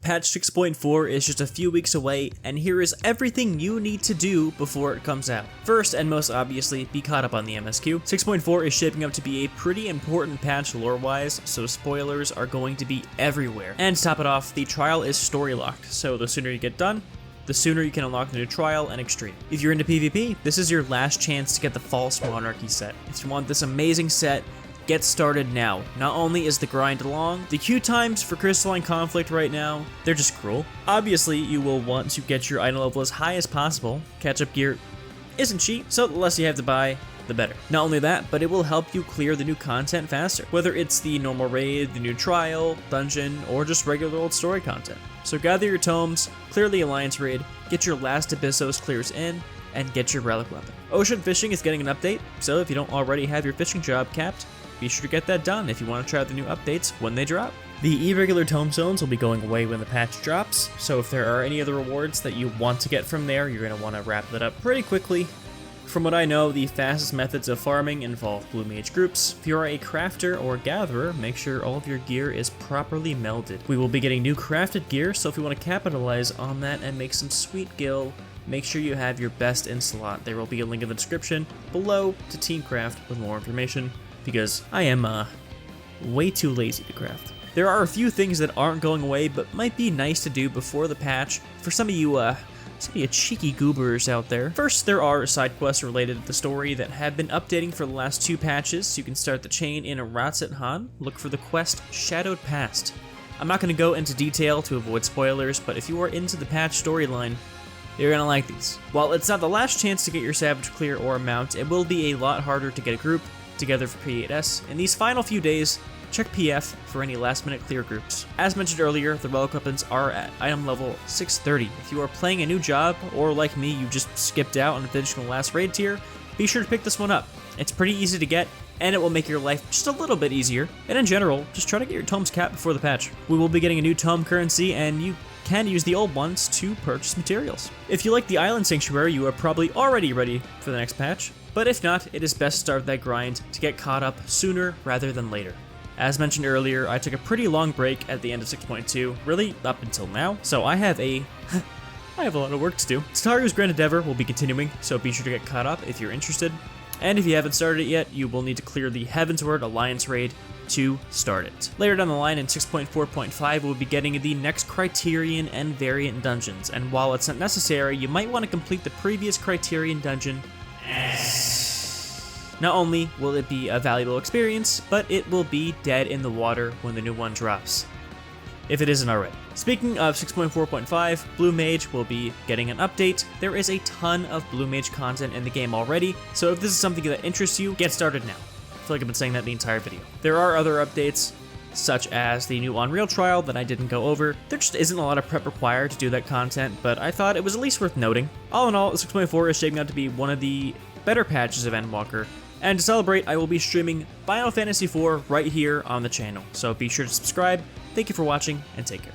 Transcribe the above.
Patch 6.4 is just a few weeks away, and here is everything you need to do before it comes out. First, and most obviously, be caught up on the MSQ. 6.4 is shaping up to be a pretty important patch lore-wise, so spoilers are going to be everywhere. And to top it off, the trial is story-locked, so the sooner you get done, the sooner you can unlock the new trial and extreme. If you're into PvP, this is your last chance to get the False Monarchy set. If you want this amazing set, get started now. Not only is the grind long, the queue times for Crystalline Conflict right now, they're just cruel. Obviously, you will want to get your item level as high as possible. Catch-up gear isn't cheap, so the less you have to buy, the better. Not only that, but it will help you clear the new content faster, whether it's the normal raid, the new trial, dungeon, or just regular old story content. So gather your tomes, clear the Alliance raid, get your last Abyssos clears in, and get your relic weapon. Ocean fishing is getting an update, so if you don't already have your fishing job capped, be sure to get that done if you want to try out the new updates when they drop. The irregular tome zones will be going away when the patch drops, so if there are any other rewards that you want to get from there, you're going to want to wrap that up pretty quickly. From what I know, the fastest methods of farming involve blue mage groups. If you're a crafter or gatherer, make sure all of your gear is properly melded. We will be getting new crafted gear, so if you want to capitalize on that and make some sweet gil, make sure you have your best in slot. There will be a link in the description below to Teamcraft with more information, because I am way too lazy to craft. There are a few things that aren't going away, but might be nice to do before the patch for some of you cheeky goobers out there. First, there are side quests related to the story that have been updating for the last 2 patches. You can start the chain in Ratset-Han. Look for the quest Shadowed Past. I'm not going to go into detail to avoid spoilers, but if you are into the patch storyline, you're gonna like these. While it's not the last chance to get your Savage clear or mount, it will be a lot harder to get a group together for P8S. In these final few days, check PF for any last-minute clear groups. As mentioned earlier, the relic weapons are at item level 630. If you are playing a new job, or like me, you just skipped out on finishing the last raid tier, be sure to pick this one up. It's pretty easy to get, and it will make your life just a little bit easier. And in general, just try to get your tomes capped before the patch. We will be getting a new tome currency, and you can use the old ones to purchase materials. If you like the Island Sanctuary, you are probably already ready for the next patch, but if not, it is best to start that grind to get caught up sooner rather than later. As mentioned earlier, I took a pretty long break at the end of 6.2, really up until now, so I have a lot of work to do. Sataru's Grand Endeavor will be continuing, so be sure to get caught up if you're interested. And if you haven't started it yet, you will need to clear the Heavensward Alliance raid to start it. Later down the line in 6.4.5, we'll be getting the next Criterion and Variant dungeons, and while it's not necessary, you might want to complete the previous Criterion dungeon. Not only will it be a valuable experience, but it will be dead in the water when the new one drops, if it isn't already. Speaking of 6.4.5, Blue Mage will be getting an update. There is a ton of Blue Mage content in the game already, so if this is something that interests you, get started now. I feel like I've been saying that the entire video. There are other updates, such as the new Unreal trial that I didn't go over. There just isn't a lot of prep required to do that content, but I thought it was at least worth noting. All in all, 6.4 is shaping out to be one of the better patches of Endwalker, and to celebrate, I will be streaming Final Fantasy IV right here on the channel, so be sure to subscribe. Thank you for watching, and take care.